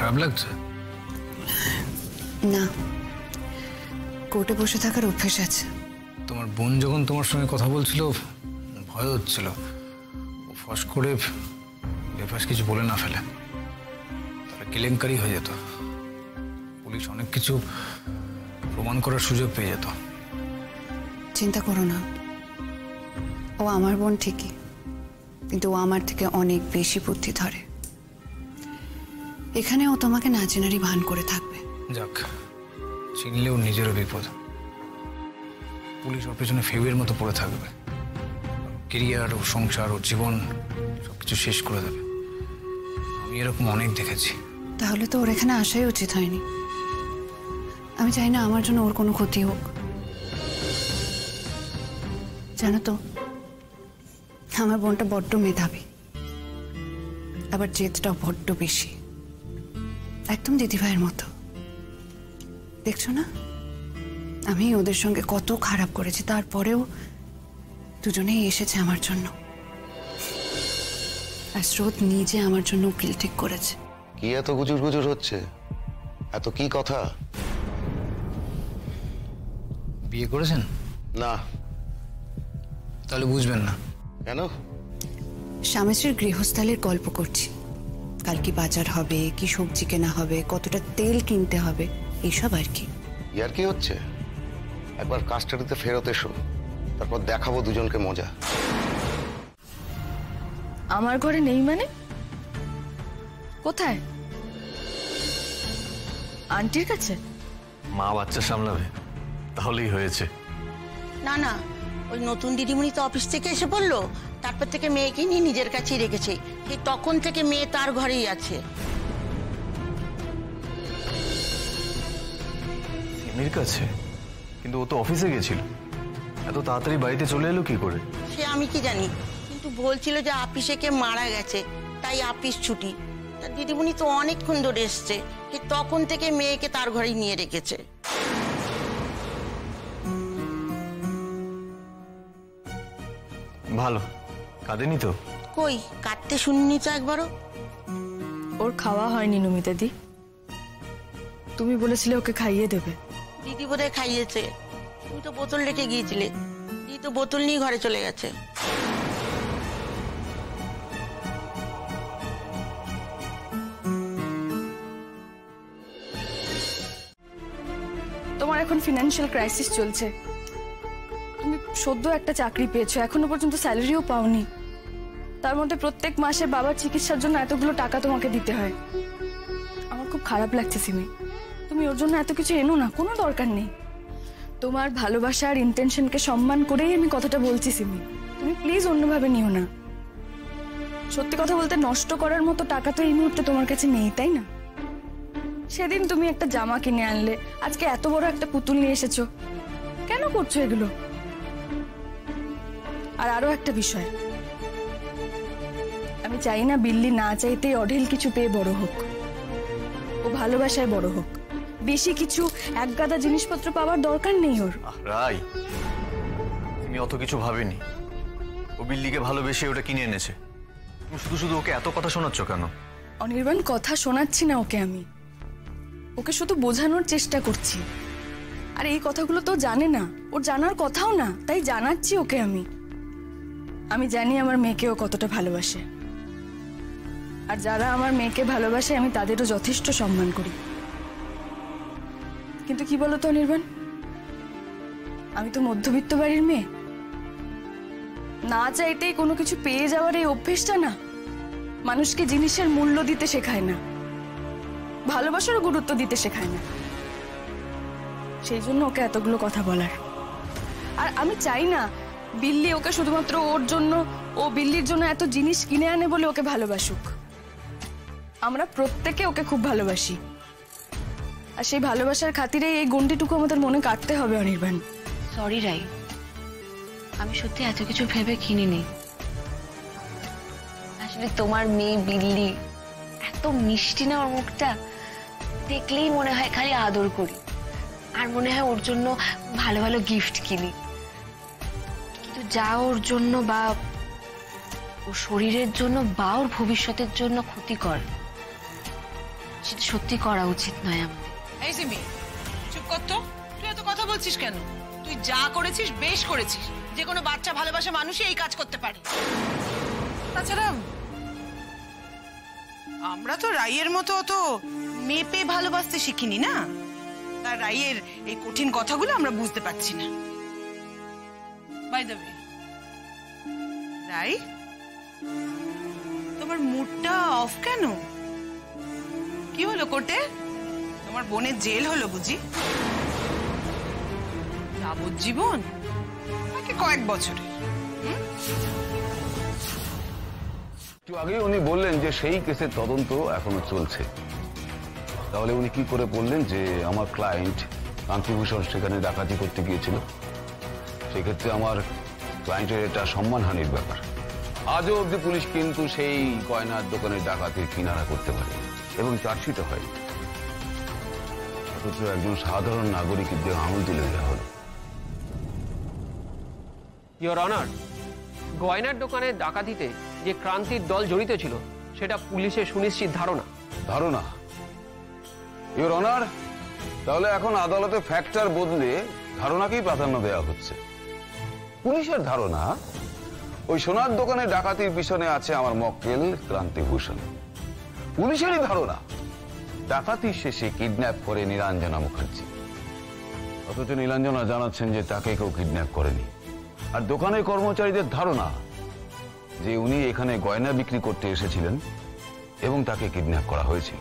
খারাপ লাগছে? না, কোর্টে বসে থাকার অভ্যেস আছে। তোমার বোন যখন তোমার সঙ্গে কথা বলছিল ভয় হচ্ছিল ও ফস করে বেফাস কিছু বলে না ফেলে, তাহলে কেলেঙ্কারি হয়ে যেত। পুলিশ অনেক কিছু প্রমাণ করার সুযোগ পেয়ে যেত। চিন্তা করো না, ও আমার বোন ঠিকই, কিন্তু ও আমার থেকে অনেক বেশি বুদ্ধি ধরে। এখানে ও তোমাকে না চেনারই ভান করে থাকবে। যাক, চিনলেও নিজেরও বিপদ। পুলিশ ওর পেছনে ফেউয়ের মতো পড়ে থাকবে, কেরিয়ার ও সংসার ও জীবন সবকিছু শেষ করে দেবে। আমি এরকম অনেক দেখেছি। তাহলে তো ওর এখানে আসাই উচিত হয়নি। আমি চাই না আমার জন্য ওর কোনো ক্ষতি হোক। জানো তো, আমার বোনটা বড্ড মেধাবী, আবার জেদটাও বড্ড বেশি, একদম দিদিভাইয়ের মতো। দেখছো না, আমি ওদের সঙ্গে কত খারাপ করেছি, তারপরেও দুজনেই এসেছে আমার জন্য। আর স্রোত নিজে আমার জন্য উকিল ঠিক করেছে। কি এত গুজুর গুজুর হচ্ছে? এত কি কথা? বিয়ে করেছেন? না। তাহলে বুঝবেন না। কেন? স্বামী স্ত্রীর গৃহস্থালির গল্প করছি। কাল কি বাজার হবে, কি সবজি কেনা হবে, কতটা তেল কিনতে হবে, এইসব আর কি। ইয়ার কি হচ্ছে? একবার কাস্টাডিতে ফেরত এসো, তারপর দেখাবো দুজনকে মজা। আমার ঘরে নেই মানে? কোথায়? আন্টির কাছে? মা বাচ্চা সামলাবে, তাহলেই হয়েছে। না না, ওই নতুন দিদিমণি তো অফিস থেকে এসে পড়লো, তারপর থেকে মেয়েকে নিয়ে নিজের কাছেই রেখেছে। সেই তখন থেকে মেয়ে তার ঘরেই আছে। সিমির কাছে? কিন্তু ও তো অফিসে গেছিল, এত তাড়াতাড়ি বাড়িতে চলে এলো কি করে? সে আমি কি জানি, কিন্তু বলছিল যে আপিসে কে মারা গেছে, তাই আপিস ছুটি। তার দিদিমণি তো অনেকক্ষণ ধরে এসছে, সেই তখন থেকে মেয়েকে তার ঘরেই নিয়ে রেখেছে। ভালো, কাঁদেনি তো? কই কাঁদতে শুনিনি তো একবারও। ওর খাওয়া হয়নি নমিতাদি, তুমি বলেছিলে ওকে খাইয়ে দেবে। দিদি বোধহয় খাইয়েছে, তুমি তো বোতল রেখে গিয়েছিলে। দিদি তো বোতল নিয়ে ঘরে চলে গেছে। তোমার এখন ফিনান্সিয়াল ক্রাইসিস চলছে, তুমি সদ্য একটা চাকরি পেয়েছো, এখনো পর্যন্ত স্যালারিও পাওনি। তার মধ্যে প্রত্যেক মাসে বাবার চিকিৎসার জন্য এতগুলো টাকা তোমাকে দিতে হয়। আমার খুব খারাপ লাগছে সিমি, তুমি ওর জন্য এত কিছু এনো না, কোনো দরকার নেই। তোমার ভালোবাসা আর ইন্টেনশনকে সম্মান করেই আমি কথাটা বলছি সিমি, তুমি প্লিজ অন্যভাবে নিও না। সত্যি কথা বলতে নষ্ট করার মতো টাকা তো এই মুহূর্তে তোমার কাছে নেই, তাই না? সেদিন তুমি একটা জামা কিনে আনলে, আজকে এত বড় একটা পুতুল নিয়ে এসেছো, কেন করছো এগুলো? আর আরো একটা বিষয়, আমি চাই না বিল্লি না চাইতেই অঢেল কিছু পেয়ে বড় হোক। ও ভালোবাসায় বড় হোক, বেশি কিছু একগাদা জিনিসপত্র পাওয়ার দরকার নেই ওর। রাই, তুমি অত কিছু ভাবেনি। ও বিল্লিকে ভালোবেসে ওটা কিনে এনেছে, তুমি শুধু শুধু ওকে এত কথা শোনাচ্ছ কেন? অনির্বাণ, কথা শোনাচ্ছি না ওকে, আমি ওকে শুধু বোঝানোর চেষ্টা করছি। আর এই কথাগুলো তো জানে না, ওর জানার কথাও না, তাই জানাচ্ছি ওকে। আমি জানি আমার মেয়েকে ও কতটা ভালোবাসে, আর যারা আমার মেয়েকে ভালোবাসে আমি তাদেরও যথেষ্ট সম্মান করি। কিন্তু কি বলতো অনির্বাণ, আমি তো মধ্যবিত্ত বাড়ির মেয়ে। না চাইতেই কোনো কিছু পেয়ে যাওয়ার এই অভ্যেসটা না মানুষকে জিনিসের মূল্য দিতে শেখায় না, ভালোবাসারও গুরুত্ব দিতে শেখায় না। সেই জন্য ওকে এতগুলো কথা বলার। আর আমি চাই না বিল্লি ওকে শুধুমাত্র ওর জন্য, ও বিল্লির জন্য এত জিনিস কিনে আনে বলে ওকে ভালোবাসুক। আমরা প্রত্যেকে ওকে খুব ভালোবাসি, আর সেই ভালোবাসার খাতিরে এই গন্ডিটুকু আমাদের মনে কাটতে হবে অনির্বাণ। সরি রাই, আমি সত্যি এত কিছু ভেবে কিনিনি। আসলে তোমার মেয়ে বিল্লি এত মিষ্টি না, ওর মুখটা দেখলেই মনে হয় খালি আদর করি, আর মনে হয় ওর জন্য ভালো ভালো গিফট কিনি। কিন্তু যা ওর জন্য বা ওর শরীরের জন্য বা ওর ভবিষ্যতের জন্য ক্ষতিকর, সেটা সত্যি করা উচিত নয় আমার। এই সিমি, চুপ কর তো। তুই এত কথা বলছিস কেন? তুই যা করেছিস বেশ করেছিস। যে কোনো বাচ্চা ভালোবাসা মানুষই এই কাজ করতে পারে। তাছাড়া আমরা তো রাইয়ের মতো অত মেপে ভালোবাসতে শিখিনি না। তার রাইয়ের এই কঠিন কথাগুলো আমরা বুঝতে পারছি না। বাই দ্য ওয়ে, রাই, তোমার মুডটা অফ কেন? কি হলো কোটে? তোমার বোনের জেল হলো বুঝি? যাবজ্জীবন নাকি কয়েক বছরের? একটু আগেই উনি বললেন যে সেই কেসের তদন্ত এখনো চলছে। তাহলে উনি কি করে বললেন যে আমার ক্লায়েন্ট কান্তিভূষণ সেখানে ডাকাতি করতে গিয়েছিল? সেক্ষেত্রে আমার ক্লায়েন্টের এটা সম্মানহানির ব্যাপার। আজও অব্দি পুলিশ কিন্তু সেই গয়নার দোকানের ডাকাতির কিনারা করতে পারে এবং চার্জশিটও হয়। অথচ একজন সাধারণ নাগরিকের দেহ আঙুল তুলে দেওয়া হলো। ইওর অনার, গয়নার দোকানে ডাকাতিতে যে ক্রান্তির দল জড়িত ছিল সেটা পুলিশের সুনিশ্চিত ধারণা। ধারণা? ইওর অনার, তাহলে এখন আদালতে ফ্যাক্টর বদলে ধারণাকেই প্রাধান্য দেওয়া হচ্ছে। পুলিশের ধারণা ওই সোনার দোকানে ডাকাতির পিছনে আছে আমার মক্কেল ক্রান্তিভূষণ। পুলিশেরই ধারণা ডাকাতি শেষে কিডন্যাপ করে নীলাঞ্জনা মুখার্জি। অথচ নীলাঞ্জনা জানাচ্ছেন যে তাকে কেউ কিডন্যাপ করেনি। আর দোকানের কর্মচারীদের ধারণা যে উনি এখানে গয়না বিক্রি করতে এসেছিলেন এবং তাকে কিডন্যাপ করা হয়েছিল।